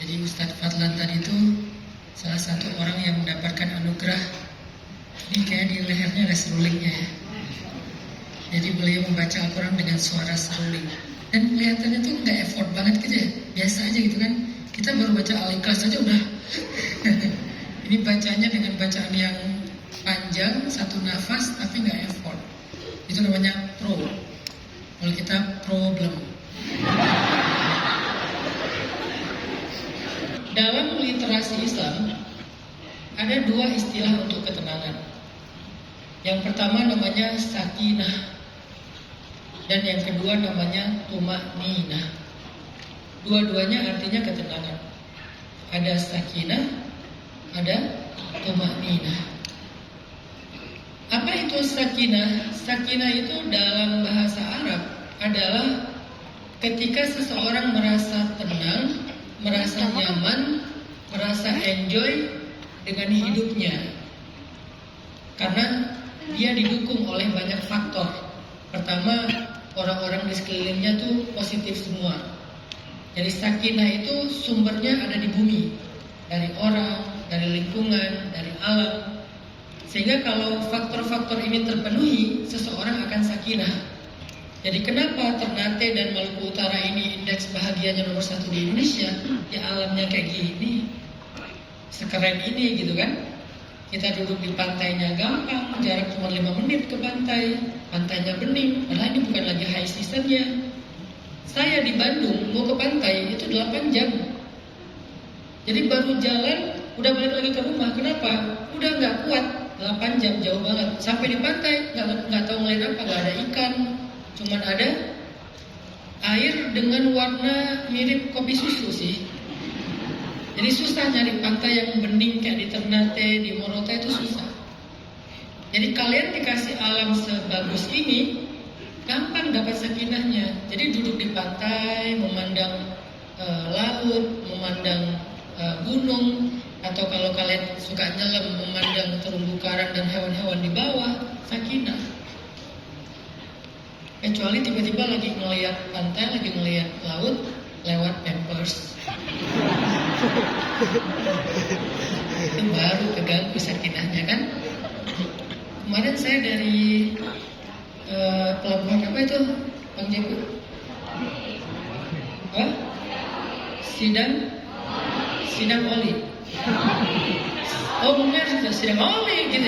Jadi Ustadz Fadlan tadi itu salah satu orang yang mendapatkan anugerah. Ini kayak di lehernya ada serulingnya ya. Jadi beliau membaca Al-Quran dengan suara seruling. Dan kelihatannya tuh nggak effort banget gitu ya. Biasa aja gitu kan. Kita baru baca Al-Ikhlas aja udah. Ini bacanya dengan bacaan yang panjang, satu nafas tapi nggak effort. Itu namanya pro. Kalau kita problem. Dalam literasi Islam ada dua istilah untuk ketenangan. Yang pertama namanya sakinah dan yang kedua namanya tumakninah. Dua-duanya artinya ketenangan. Ada sakinah, ada tumakninah. Apa itu sakinah? Sakinah itu dalam bahasa Arab adalah ketika seseorang merasa tenang, merasa nyaman, merasa enjoy dengan hidupnya. Karena dia didukung oleh banyak faktor. Pertama, orang-orang di sekelilingnya tuh positif semua. Jadi sakinah itu sumbernya ada di bumi. Dari orang, dari lingkungan, dari alam. Sehingga kalau faktor-faktor ini terpenuhi, seseorang akan sakinah. Jadi kenapa Ternate dan Maluku Utara ini indeks bahagianya nomor 1 di Indonesia? Ya alamnya kayak gini, sekeren ini gitu kan. Kita duduk di pantainya gampang, jarak cuma 5 menit ke pantai. Pantainya bening, padahal ini bukan lagi high seasonnya. Saya di Bandung mau ke pantai itu 8 jam. Jadi baru jalan, udah balik lagi ke rumah. Kenapa? Udah nggak kuat, 8 jam jauh banget. Sampai di pantai nggak tahu ngeliat apa, nggak ada ikan. Cuman ada air dengan warna mirip kopi susu sih. Jadi susah nyari pantai yang bening kayak di Ternate, di Morotai itu susah. Jadi kalian dikasih alam sebagus ini, gampang dapat sakinahnya. Jadi duduk di pantai, memandang laut, memandang gunung, atau kalau kalian suka nyelam, memandang terumbu karang dan hewan-hewan di bawah, sakinah. Kecuali tiba-tiba lagi ngelihat pantai, lagi ngelihat laut lewat Pampers. Itu baru keganggu sakinahnya kan. Kemarin saya dari pelabuhan apa itu, Bang Jeko? Apa? Sidang oli. Oh benar, sidang oli gitu.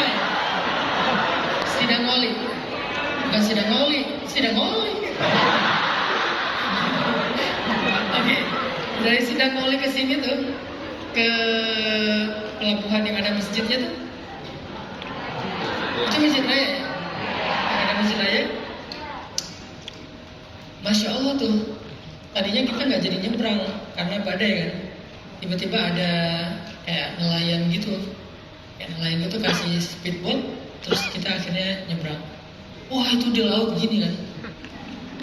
Nah, sidang oli, bukan sidang oli, sidang oli. Oke, dari sidang oli ke sini tuh, ke pelabuhan yang ada masjidnya tuh, itu masjid raya. Yang ada masjid raya, Masya Allah tuh. Tadinya kita nggak jadi nyebrang karena badai kan. Tiba-tiba ada kayak nelayan gitu, kasih speedboat. Terus kita akhirnya nyebrang. Wah itu di laut gini kan.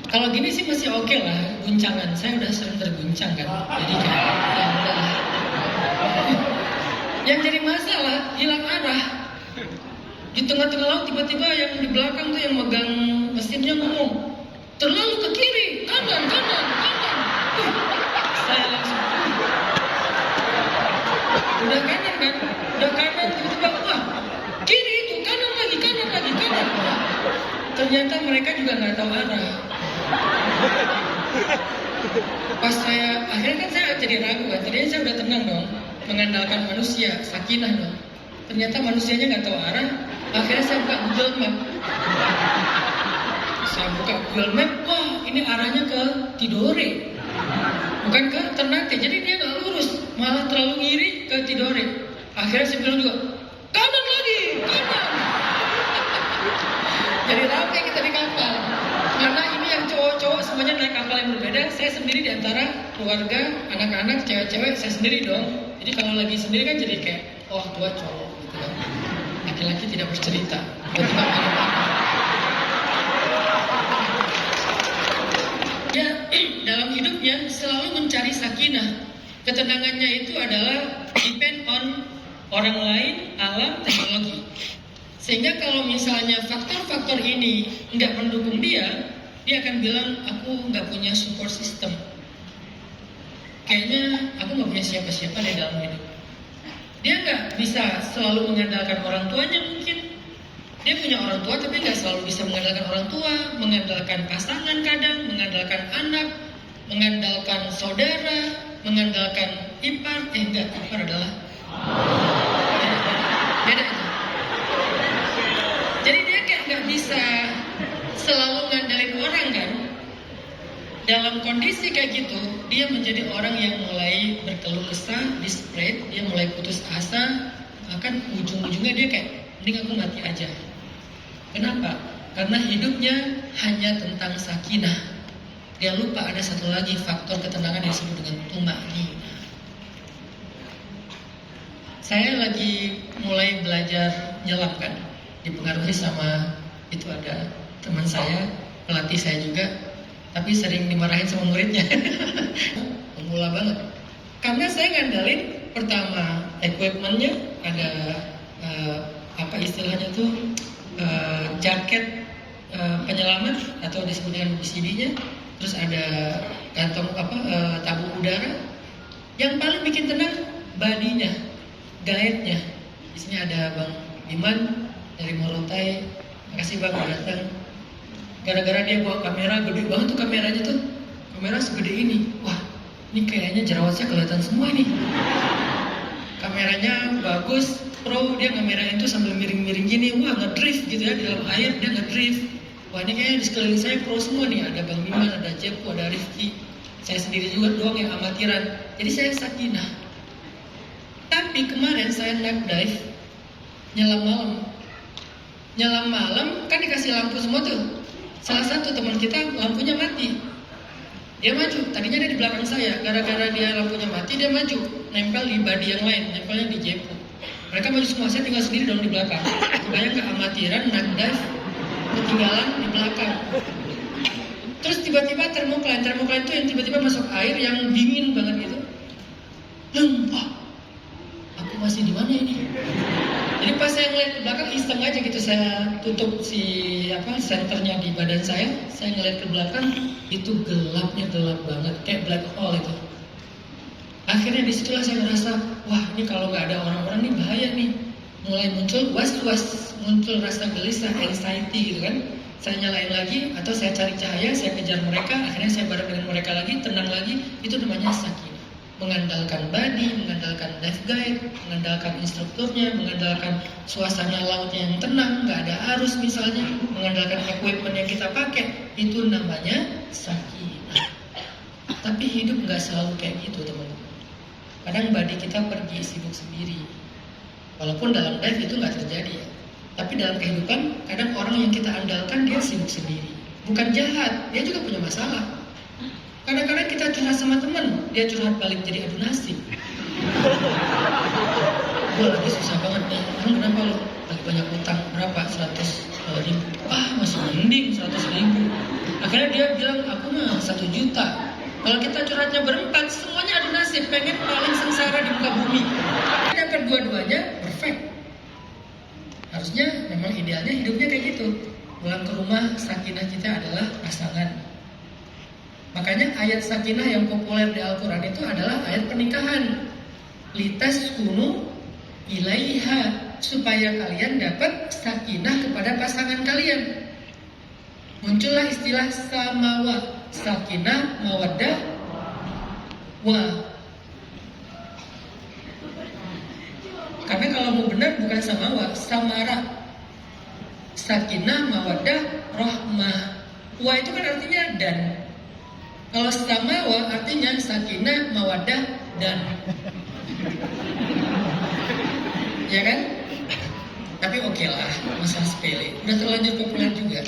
Kalau gini sih masih oke lah, guncangan. Saya udah sering terguncang kan. Jadi kayak ya udah lah. Yang jadi masalah hilang arah. Di tengah-tengah laut tiba-tiba yang di belakang tuh yang megang mesinnya ngomong, terlalu ke kiri, kanan. Saya langsung udah kanan kan, tiba-tiba wah kiri itu, kanan lagi. Ternyata mereka juga nggak tahu arah. Pas saya akhirnya kan saya jadi ragu kan. Tadinya saya udah tenang dong, mengandalkan manusia, sakinah dong. Ternyata manusianya nggak tahu arah. Akhirnya saya buka Google Map. Wah ini arahnya ke Tidore, bukan ke Ternate. Jadi dia nggak lurus, malah terlalu ngiri ke Tidore. Akhirnya saya bilang juga kanan lagi. Jadi rame kita di kapal. Karena ini yang cowok-cowok semuanya naik kapal yang berbeda. Saya sendiri di antara keluarga, anak-anak, cewek-cewek, saya sendiri dong. Jadi kalau lagi sendiri kan jadi kayak, oh dua cowok gitu kan. Laki-laki tidak bercerita. Tiba-tiba ya, dalam hidupnya selalu mencari sakinah. Ketenangannya itu adalah depend on orang lain, alam, teknologi. Sehingga kalau misalnya faktor-faktor ini nggak mendukung dia, dia akan bilang aku nggak punya support system. Kayaknya aku nggak punya siapa-siapa di dalam hidup. Dia nggak bisa selalu mengandalkan orang tuanya mungkin. Dia punya orang tua tapi nggak selalu bisa mengandalkan orang tua, mengandalkan pasangan kadang, mengandalkan anak, mengandalkan saudara, mengandalkan ipar. Enggak, ipar adalah beda itu. Jadi dia kayak nggak bisa selalu ngandalin orang kan. Dalam kondisi kayak gitu, dia menjadi orang yang mulai berkeluh kesah, desperate, dia mulai putus asa, akan ujung-ujungnya dia kayak, mending aku mati aja. Kenapa? Karena hidupnya hanya tentang sakinah. Dia lupa ada satu lagi faktor ketenangan yang disebut dengan tuma'ninah. Saya lagi mulai belajar nyelam kan, dipengaruhi sama itu ada teman saya, pelatih saya juga. Tapi sering dimarahin sama muridnya. Pemula banget. Karena saya ngandalin pertama equipmentnya ada apa istilahnya tuh jaket penyelamat atau disebut dengan BCD-nya. Terus ada kantong tabung udara. Yang paling bikin tenang badinya, guide-nya. Di sini ada Bang Diman dari Morotai. Makasih Bang udah datang. Gara-gara dia bawa kamera, gede banget tuh kameranya tuh. Kamera segede ini. Wah, ini kayaknya jerawatnya kelihatan semua nih. Kameranya bagus, pro, dia ngamerain tuh sambil miring-miring gini. Wah, ngedrift gitu ya, di dalam air dia ngedrift. Wah, ini kayaknya di sekeliling saya pro semua nih. Ada Bang Miman, ada Jepo, ada Rifki. Saya sendiri juga doang yang amatiran. Jadi saya sakinah. Tapi kemarin saya naik dive, nyelam malam. Nyelam malam kan dikasih lampu semua tuh. Salah satu teman kita lampunya mati. Dia maju, tadinya dia di belakang saya. Gara-gara dia lampunya mati, dia maju. Nempel di badi yang lain, nempelnya di jepo. Mereka maju semua, saya tinggal sendiri dong di belakang. Kebayang keamatiran, naik dive, ketinggalan di belakang. Terus tiba-tiba termokline itu yang tiba-tiba masuk air yang dingin banget gitu. Wah, aku masih di mana ini? Jadi pas saya ngeliat ke belakang iseng aja gitu, saya tutup senternya di badan saya ngeliat ke belakang, itu gelapnya gelap banget, kayak black hole itu. Akhirnya disitulah saya ngerasa, wah ini kalau nggak ada orang-orang nih bahaya nih. Mulai muncul was-was, muncul rasa gelisah, anxiety gitu kan. Saya nyalain lagi atau saya cari cahaya, saya kejar mereka, akhirnya saya bareng dengan mereka lagi, tenang lagi, itu namanya sakinah. Mengandalkan body, mengandalkan dive guide, mengandalkan instrukturnya, mengandalkan suasana lautnya yang tenang, nggak ada arus misalnya, mengandalkan equipment yang kita pakai, itu namanya sakinah. Tapi hidup nggak selalu kayak gitu teman-teman. Kadang body kita pergi sibuk sendiri, walaupun dalam dive itu nggak terjadi ya. Tapi dalam kehidupan, kadang orang yang kita andalkan dia sibuk sendiri. Bukan jahat, dia juga punya masalah. Kadang-kadang kita curhat sama teman, dia curhat balik jadi adu nasib. Gue lagi susah banget nih, kenapa lo? Lagi banyak utang, berapa? 100 ribu. Masih mending 100 ribu. Akhirnya dia bilang, aku mah 1 juta. Kalau kita curhatnya berempat, semuanya adu nasib, pengen paling sengsara di muka bumi. Dapat dua-duanya, perfect. Harusnya memang idealnya hidupnya kayak gitu. Pulang ke rumah, sakinah kita adalah pasangan. Makanya ayat sakinah yang populer di Al-Quran itu adalah ayat pernikahan. Litaskunu ilaiha, supaya kalian dapat sakinah kepada pasangan kalian. Muncullah istilah samawa, sakinah, mawaddah, karena kalau mau benar bukan samawa, samara. Sakinah, mawaddah, rahmah. Wa itu kan artinya dan. Kalau samawa artinya sakinah, mawaddah, dan. Ya kan? Tapi oke lah, masalah sepele. Udah terlanjur populer juga.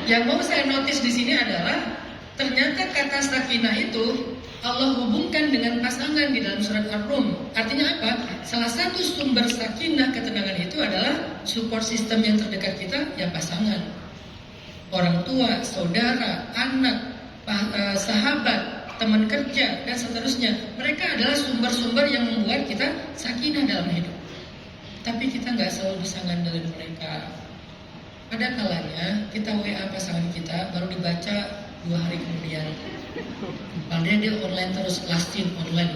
Yang mau saya notice di sini adalah ternyata kata sakinah itu Allah hubungkan dengan pasangan di dalam surat Ar-Rum. Artinya apa? Salah satu sumber sakinah ketenangan itu adalah support system yang terdekat kita, ya pasangan. Orang tua, saudara, anak, sahabat, teman kerja, dan seterusnya. Mereka adalah sumber-sumber yang membuat kita sakinah dalam hidup. Tapi kita nggak selalu bisa ngandelin mereka. Ada kalanya kita WA pasangan kita baru dibaca 2 hari kemudian. Padahal dia online terus, lastin online.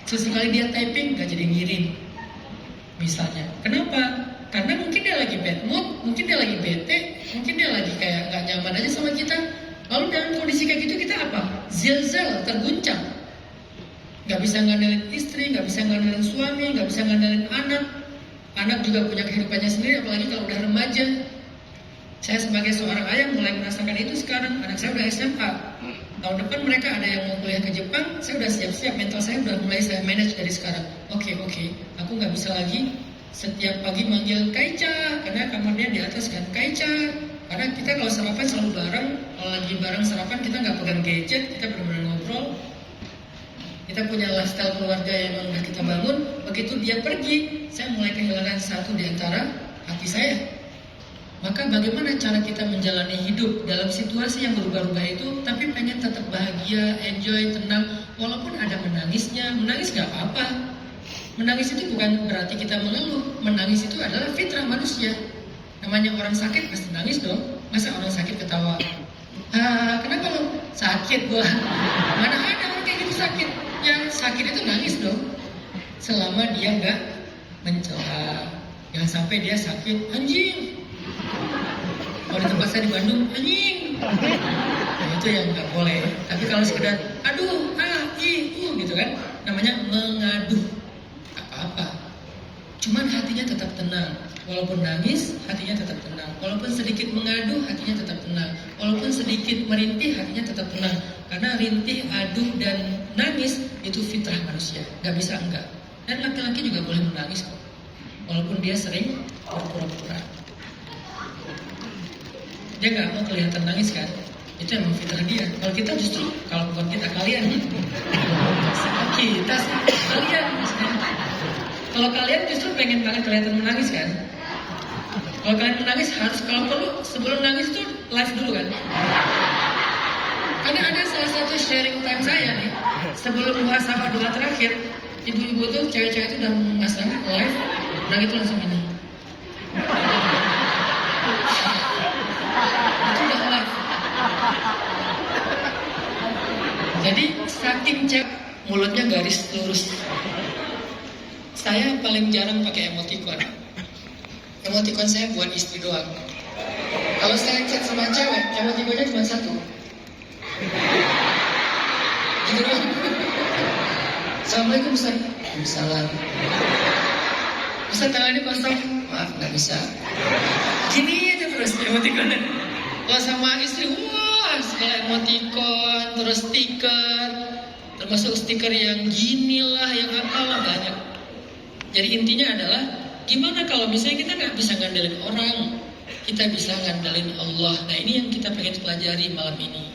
Sesekali dia typing gak jadi ngirim. Misalnya, kenapa? Karena mungkin dia lagi bad mood, mungkin dia lagi bete, mungkin dia lagi kayak gak nyaman aja sama kita. Lalu dalam kondisi kayak gitu kita apa? Zilzal, terguncang. Gak bisa ngandelin istri, gak bisa ngandelin suami, gak bisa ngandelin anak. Anak juga punya kehidupannya sendiri, apalagi kalau udah remaja. Saya sebagai seorang ayah mulai merasakan itu sekarang. Anak saya udah SMA. Tahun depan mereka ada yang mau kuliah ke Jepang. Saya udah siap-siap, mental saya udah mulai saya manage dari sekarang. Oke, aku gak bisa lagi setiap pagi manggil Kaica, karena kamarnya di atas kan. Kaica, karena kita kalau sarapan selalu bareng. Kalau lagi bareng sarapan kita gak pegang gadget, kita benar-benar ngobrol. Kita punya lifestyle keluarga yang memang udah kita bangun. Begitu dia pergi, saya mulai kehilangan satu di antara hati saya. Maka bagaimana cara kita menjalani hidup dalam situasi yang berubah-ubah itu, tapi pengen tetap bahagia, enjoy, tenang, walaupun ada menangisnya. Menangis gak apa-apa. Menangis itu bukan berarti kita mengeluh. Menangis itu adalah fitrah manusia. Namanya orang sakit pasti nangis dong. Masa orang sakit ketawa? Kenapa lo? Sakit gua. Mana ada orang kayak gitu sakit? Yang sakit itu nangis dong. Selama dia nggak mencela. Jangan sampai dia sakit, anjing. Kalau di tempat saya di Bandung, anjing. Nah, itu yang nggak boleh. Tapi kalau sekedar, aduh, gitu kan, namanya mengaduh. Apa-apa. Cuman hatinya tetap tenang. Walaupun nangis, hatinya tetap tenang. Walaupun sedikit mengadu, hatinya tetap tenang. Walaupun sedikit merintih, hatinya tetap tenang. Karena rintih, aduh, dan nangis itu fitrah manusia. Gak bisa enggak. Dan laki-laki juga boleh menangis kok. Walaupun dia sering berpura-pura. Dia gak mau kelihatan nangis kan? Itu emang fitrah dia. Kalau kita justru, kalau bukan kita, kalian. Kita sih, kalian. Kalau kalian justru pengen banget kelihatan menangis kan? Kalau kalian menangis harus, kalau perlu sebelum nangis tuh live dulu kan? Karena ada salah satu sharing time saya nih, sebelum muhasabah doa terakhir, ibu-ibu tuh, cewek-cewek itu udah masang live, udah gitu langsung ini. Itu udah live. Jadi saking cewek, mulutnya garis lurus. Saya paling jarang pakai emoticon. Emoticon saya buat istri doang. Kalau saya chat sama cewek, emoticonnya cuma satu. Gitu doang. Assalamualaikum Ustaz. Waalaikumsalam. Ustaz tangannya kosong. Maaf, nggak bisa. Gini aja terus emoticonnya. Kalau sama istri, wah, segala emoticon, terus stiker, termasuk stiker yang gini lah, yang apalah banyak. Jadi intinya adalah gimana kalau misalnya kita nggak bisa ngandelin orang, kita bisa ngandelin Allah. Nah ini yang kita pengen pelajari malam ini.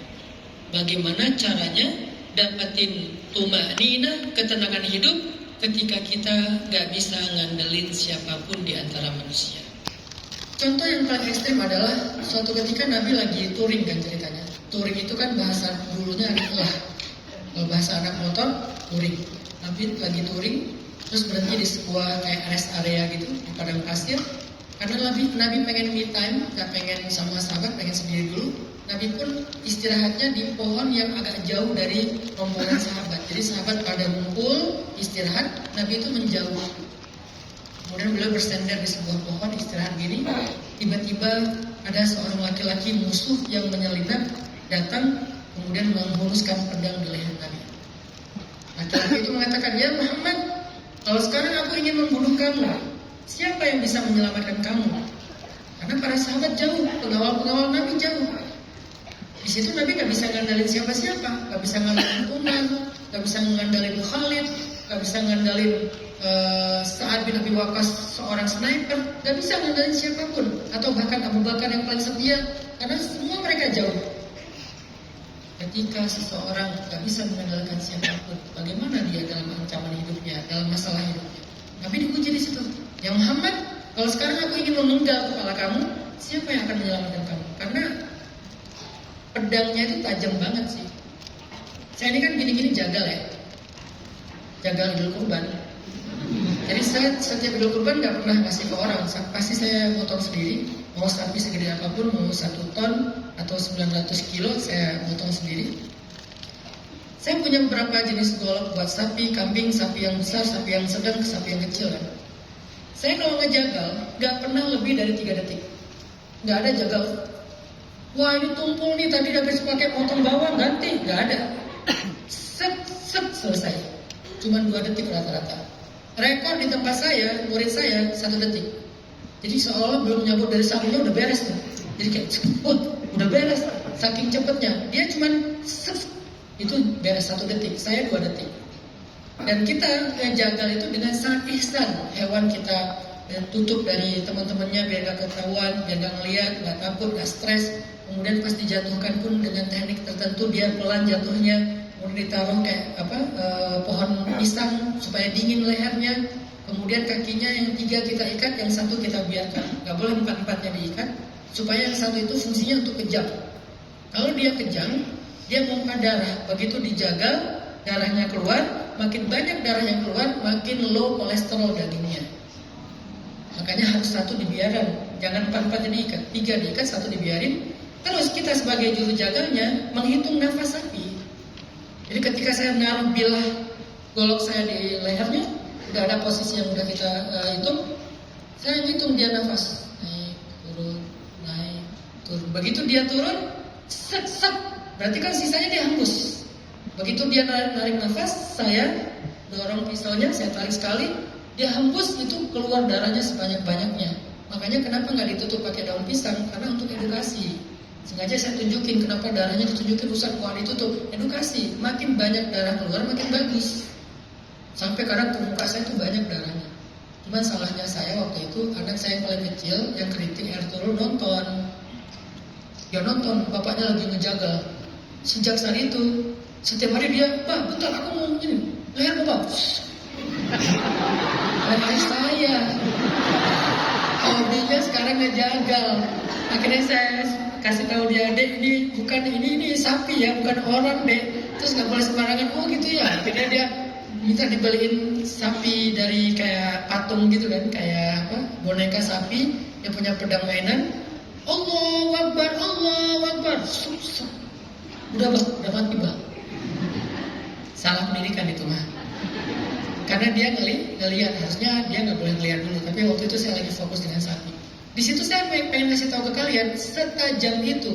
Bagaimana caranya dapatin tumanina, ketenangan hidup ketika kita nggak bisa ngandelin siapapun di antara manusia. Contoh yang paling ekstrim adalah suatu ketika Nabi lagi touring kan ceritanya. Touring itu kan bahasa dulunya adalah, kalau bahasa anak motor, touring. Nabi lagi touring, terus berhenti di sebuah kayak rest area gitu di padang pasir. Karena Nabi pengen me time, gak pengen sama sahabat, pengen sendiri dulu. Nabi pun istirahatnya di pohon yang agak jauh dari rombongan sahabat. Jadi sahabat pada ngumpul istirahat, Nabi itu menjauh. Kemudian beliau bersandar di sebuah pohon istirahat gini. Tiba-tiba ada seorang laki-laki musuh yang menyelinap datang, kemudian menghunuskan pedang di leher Nabi. Laki-laki itu mengatakan, ya Muhammad, kalau sekarang aku ingin membunuh kamu, siapa yang bisa menyelamatkan kamu? Karena para sahabat jauh, pengawal-pengawal Nabi jauh. Di situ Nabi gak bisa ngandalin siapa-siapa, gak bisa ngandalin Umar, gak bisa ngandalin Khalid, gak bisa ngandalin Sa'ad bin Abi Waqqas seorang sniper, gak bisa ngandalin siapapun, atau bahkan Abu Bakar yang paling setia, karena semua mereka jauh. Ketika seseorang gak bisa mengandalkan siapapun, bagaimana dia dalam ancaman hidupnya, dalam masalah hidupnya? Tapi diuji di situ. Ya Muhammad, kalau sekarang aku ingin memenggal kepala kamu, siapa yang akan menyelamatkan kamu? Karena pedangnya itu tajam banget sih. Saya ini kan gini-gini jagal ya, jagal Idul Kurban. Jadi saya setiap Idul Kurban nggak pernah ngasih ke orang, pasti saya motong sendiri. Mau sapi segede apapun, mau 1 ton atau 900 kilo, saya motong sendiri. Saya punya beberapa jenis golok buat sapi, kambing, sapi yang besar, sapi yang sedang, sapi yang kecil kan. Saya kalau ngejagal, nggak pernah lebih dari 3 detik. Nggak ada jagal. Wah ini tumpul nih, tadi habis pakai potong bawang, ganti. Nggak ada. Set, selesai. Cuman 2 detik rata-rata. Rekor di tempat saya, murid saya 1 detik. Jadi seolah belum nyabut dari sapinya udah beres tuh. Jadi kayak udah beres. Saking cepetnya. Dia cuman itu beres 1 detik. Saya 2 detik. Dan kita jagal itu dengan sangat ihsan. Hewan kita tutup dari teman-temannya biar gak ketahuan, biar gak ngeliat, gak takut, gak stres. Kemudian pas dijatuhkan pun dengan teknik tertentu dia pelan jatuhnya. Kemudian ditaruh kayak pohon pisang supaya dingin lehernya. Kemudian kakinya yang 3 kita ikat, yang 1 kita biarkan. Gak boleh 4-4-nya diikat. Supaya yang 1 itu fungsinya untuk kejang. Kalau dia kejang, dia pompa darah. Begitu dijagal, darahnya keluar. Makin banyak darah yang keluar, makin low kolesterol dagingnya. Makanya harus 1 dibiarkan. Jangan 4-4 diikat. 3 diikat, 1 dibiarin. Terus kita sebagai juru jagalnya menghitung nafas sapi. Jadi ketika saya naruh bilah golok saya di lehernya, tidak ada posisi yang udah kita hitung, saya hitung dia nafas, naik, turun. Begitu dia turun, set, berarti kan sisanya dia hembus. Begitu dia narik nafas, saya dorong pisaunya, saya tarik sekali, dia hembus itu keluar darahnya sebanyak-banyaknya. Makanya kenapa nggak ditutup pakai daun pisang? Karena untuk edukasi. Sengaja saya tunjukin kenapa darahnya ditunjukin Ustaz, kok ditutup. Edukasi, makin banyak darah keluar makin bagus. Sampai kadang ke muka saya itu banyak darahnya. Cuman salahnya saya waktu itu, anak saya yang paling kecil yang keriting air turun nonton. Dia nonton, bapaknya lagi ngejagal. Sejak saat itu, setiap hari dia, Pak, bentar aku mau ini, leher bapak. Leher saya. Hobinya sekarang ngejagal. Akhirnya saya kasih tahu dia, Dek, ini sapi ya, bukan orang, Dek. Terus nggak boleh sembarangan. Oh gitu ya. Akhirnya dia minta dibeliin sapi dari kayak patung gitu kan, kayak boneka sapi yang punya pedang mainan. Allahu Akbar, Allahu Akbar. Udah mati bah. Salah pendidikan itu mah. Karena dia ngelihat, harusnya dia nggak boleh ngelihat dulu. Tapi waktu itu saya lagi fokus dengan sapi. Di situ saya pengen ngasih tahu ke kalian, setajam itu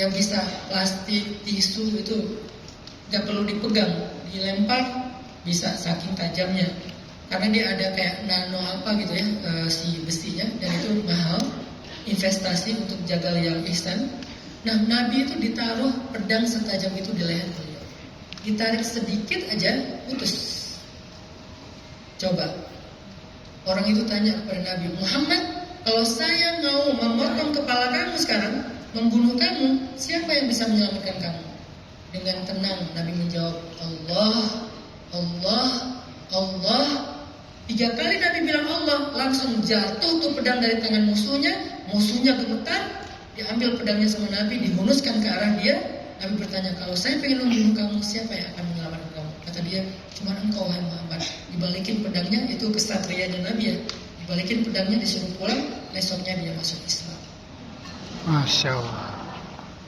yang bisa plastik, tisu itu nggak perlu dipegang, dilempar bisa saking tajamnya. Karena dia ada kayak nano apa gitu ya, si besinya, dan itu mahal, investasi untuk jagal yang ihsan. Nah, Nabi itu ditaruh pedang setajam itu di leher beliau. Ditarik sedikit aja, putus. Coba. Orang itu tanya kepada Nabi Muhammad, kalau saya mau memotong kepala kamu sekarang, membunuh kamu, siapa yang bisa menyelamatkan kamu? Dengan tenang Nabi menjawab, Allah, Allah, Allah. 3 kali Nabi bilang Allah, langsung jatuh tuh pedang dari tangan musuhnya. Musuhnya gemetar, diambil pedangnya sama Nabi, dihunuskan ke arah dia. Nabi bertanya, kalau saya pengen membunuh kamu, siapa yang akan menyelamatkan kamu? Kata dia, cuma engkau wahai Muhammad. Dibalikin pedangnya, itu kesatrianya Nabi ya. Dibalikin pedangnya, disuruh pulang, besoknya dia masuk Islam. Masya Allah.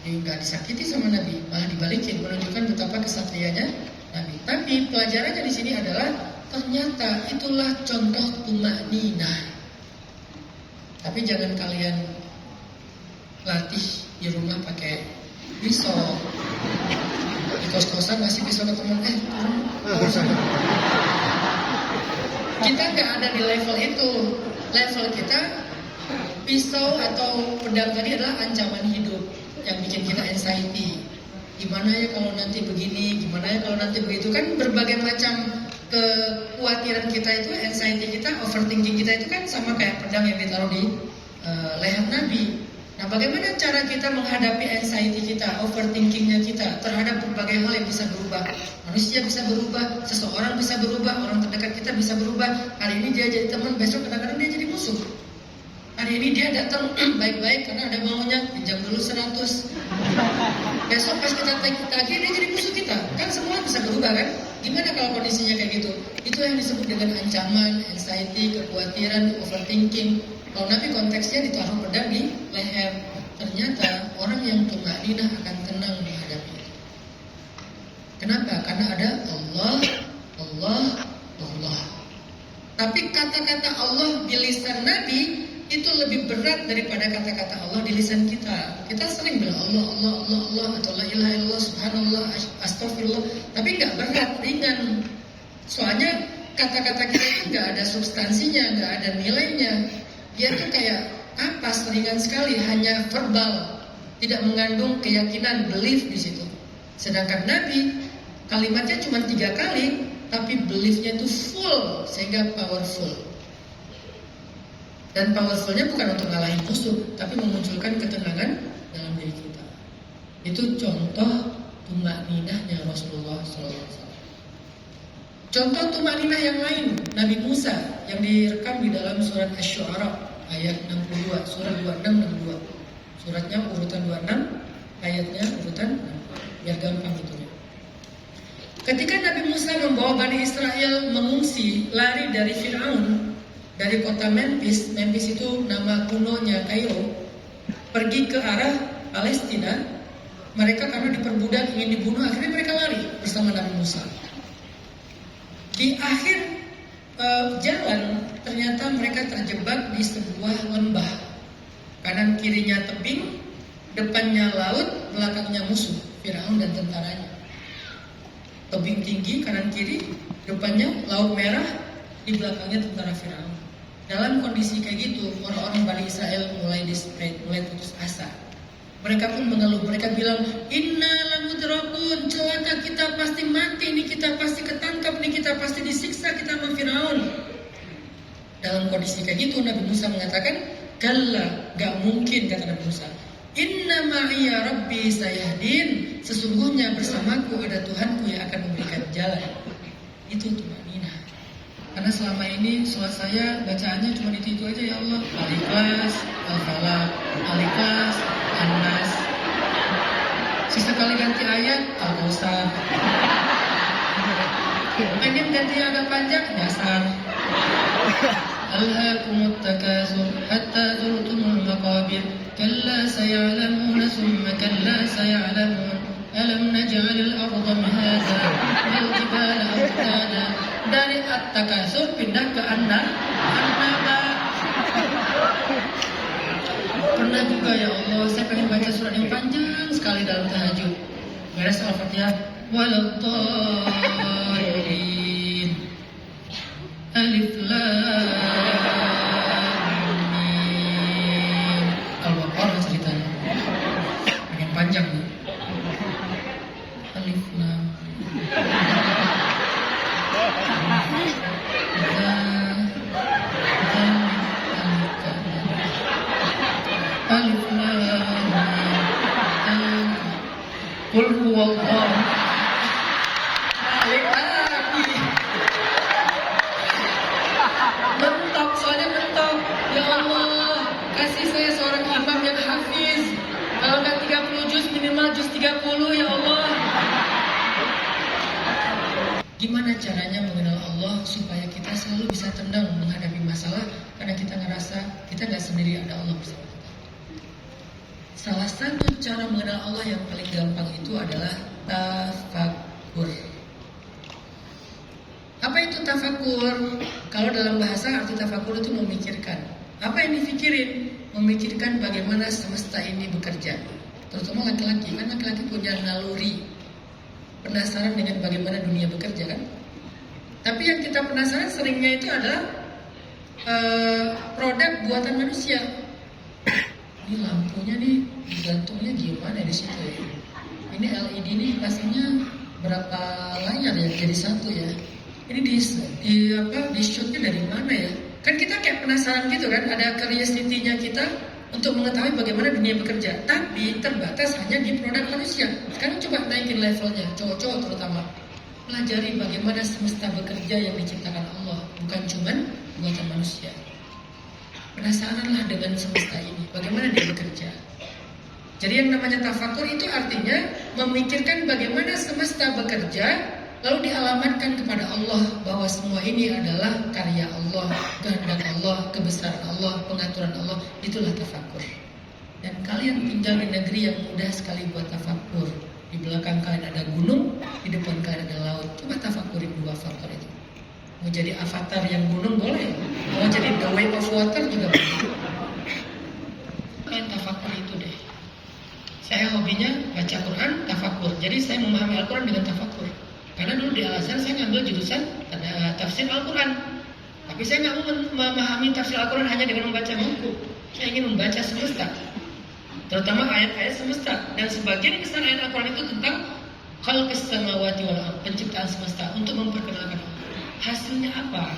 Dia nggak disakiti sama Nabi, malah dibalikin, menunjukkan betapa kesatrianya Nabi. Tapi pelajarannya di sini adalah ternyata itulah contoh tumakninah. Tapi jangan kalian latih di rumah pakai pisau. Di kos-kosan ngasih pisau ke teman, kita nggak ada di level itu. Level kita pisau atau pedang tadi adalah ancaman hidup yang bikin kita anxiety. Gimana ya kalau nanti begini, gimana ya kalau nanti begitu, kan berbagai macam kekhawatiran kita itu, anxiety kita, overthinking kita itu kan sama kayak pedang yang ditaruh di leher Nabi. Nah, bagaimana cara kita menghadapi anxiety kita, overthinkingnya kita terhadap berbagai hal yang bisa berubah? Manusia bisa berubah, seseorang bisa berubah, orang terdekat kita bisa berubah. Hari ini dia jadi teman, besok kadang-kadang dia jadi musuh. Hari ini dia datang baik-baik karena ada maunya, pinjam dulu 100. Besok pas kita tagih dia jadi musuh kita. Kan semua bisa berubah kan? Gimana kalau kondisinya kayak gitu? Itu yang disebut dengan ancaman, anxiety, kekhawatiran, overthinking. Kalau Nabi konteksnya ditaruh pedang di leher. Ternyata orang yang tumaninah akan tenang menghadapi itu. Kenapa? Karena ada Allah, Allah, Allah. Tapi kata-kata Allah di lisan Nabi itu lebih berat daripada kata-kata Allah di lisan kita. Kita sering bilang Allah, Allah, Allah, Allah, atau la ilaha illallah, subhanallah, astagfirullah. Tapi nggak berat, ringan. Soalnya kata-kata kita itu nggak ada substansinya, nggak ada nilainya. Dia tuh kayak ampas, ringan sekali, hanya verbal, tidak mengandung keyakinan, belief di situ. Sedangkan Nabi kalimatnya cuma 3 kali, tapi beliefnya itu full sehingga powerful. Dan powerfulnya bukan untuk ngalahin musuh, tapi memunculkan ketenangan dalam diri kita. Itu contoh tumakninahnya Rasulullah SAW. Contoh tumakninah yang lain, Nabi Musa yang direkam di dalam surat Asy-Syu'ara ayat 62, surat 26 62. Suratnya urutan 26, ayatnya urutan 6. Biar gampang itunya. Ketika Nabi Musa membawa Bani Israel mengungsi, lari dari Fir'aun, dari kota Memphis, Memphis itu nama kunonya Kairo, pergi ke arah Palestina. Mereka karena diperbudak, ingin dibunuh, akhirnya mereka lari bersama Nabi Musa. Di akhir jalan, ternyata mereka terjebak di sebuah lembah. Kanan kirinya tebing, depannya laut, belakangnya musuh, Fir'aun dan tentaranya. Tebing tinggi, kanan kiri, depannya laut merah, di belakangnya tentara Fir'aun. Dalam kondisi kayak gitu, orang-orang Bani Israel mulai desperate, mulai putus asa. Mereka pun mengeluh, mereka bilang, inna lamudrakun, celaka, kita pasti mati, ini kita pasti ketangkap, ini kita pasti disiksa, kita sama Fir'aun. Dalam kondisi kayak gitu, Nabi Musa mengatakan, kalla, gak mungkin, kata Nabi Musa. Inna ma'iya rabbi sayahdin, sesungguhnya bersamaku ada Tuhanku yang akan memberikan jalan. Itu tumanina. Karena selama ini sholat saya bacaannya cuma itu aja, ya Allah, Al-Ikhlas, Al-Falaq, Al-Ikhlas, An-Nas. Sisa kali ganti ayat, Al-Kautsar. Pengen ganti agak panjang, dasar. Alhaakumut takatsur hatta zurtumul maqabir. Kalla saya'lamuna thumma kalla saya'lamun. Alam naj'alil arda mihada wal jibala awtada. Dari at-takatsur pindah ke an-naba. Pernah juga, ya Allah, saya pengen baca surat yang panjang sekali dalam tahajud. Beres Al-Fatihah, waladhdallin, alif lam mim. Al-Baqarah ceritanya. Pengen panjang nih. Alif lam Qul huwallahu balik lagi. Mentok, soalnya mentok. Ya Allah, kasih saya seorang imam yang hafiz. Kalau nggak 30 juz, minimal juz 30, ya Allah. Gimana caranya mengenal Allah supaya kita selalu bisa tenang menghadapi masalah, karena kita ngerasa kita nggak sendiri, ada Allah bersama kita. Salah satu cara mengenal Allah yang paling gampang itu adalah tafakur. Apa itu tafakur? Kalau dalam bahasa arti tafakur itu memikirkan. Apa yang dipikirin? Memikirkan bagaimana semesta ini bekerja. Terutama laki-laki, kan laki-laki punya naluri penasaran dengan bagaimana dunia bekerja, kan? Tapi yang kita penasaran seringnya itu adalah produk buatan manusia. Ini lampunya nih, gantungnya gimana di situ ya? Ini LED nih pasangnya berapa layar ya? Jadi satu ya. Ini di shootnya dari mana ya? Kan kita kayak penasaran gitu kan? Ada curiosity-nya kita untuk mengetahui bagaimana dunia bekerja. Tapi terbatas hanya di produk manusia. Sekarang coba naikin levelnya, cowok-cowok terutama. Pelajari bagaimana semesta bekerja yang diciptakan Allah, bukan cuman buatan manusia. Penasaranlah dengan semesta ini, bagaimana dia bekerja. Jadi yang namanya tafakur itu artinya memikirkan bagaimana semesta bekerja, lalu dialamatkan kepada Allah bahwa semua ini adalah karya Allah, kehendak Allah, kebesaran Allah, pengaturan Allah. Itulah tafakur. Dan kalian tinggal di negeri yang mudah sekali buat tafakur. Di belakang kalian ada gunung, di depan kalian ada laut. Coba tafakurin dua faktor itu. Mau jadi avatar yang gunung boleh, mau jadi the way of water juga boleh. Kalian tafakur itu deh. Saya hobinya baca Quran, tafakur. Jadi saya memahami Al-Quran dengan tafakur. Karena dulu di Al-Azhar saya ngambil jurusan tafsir Al-Quran. Tapi saya nggak mau memahami tafsir Al-Quran hanya dengan membaca buku. Saya ingin membaca semesta, terutama ayat-ayat semesta. Dan sebagian besar ayat Al-Quran itu tentang khalqis samawati wal ardh, penciptaan semesta, untuk memperkenalkan hasilnya apa.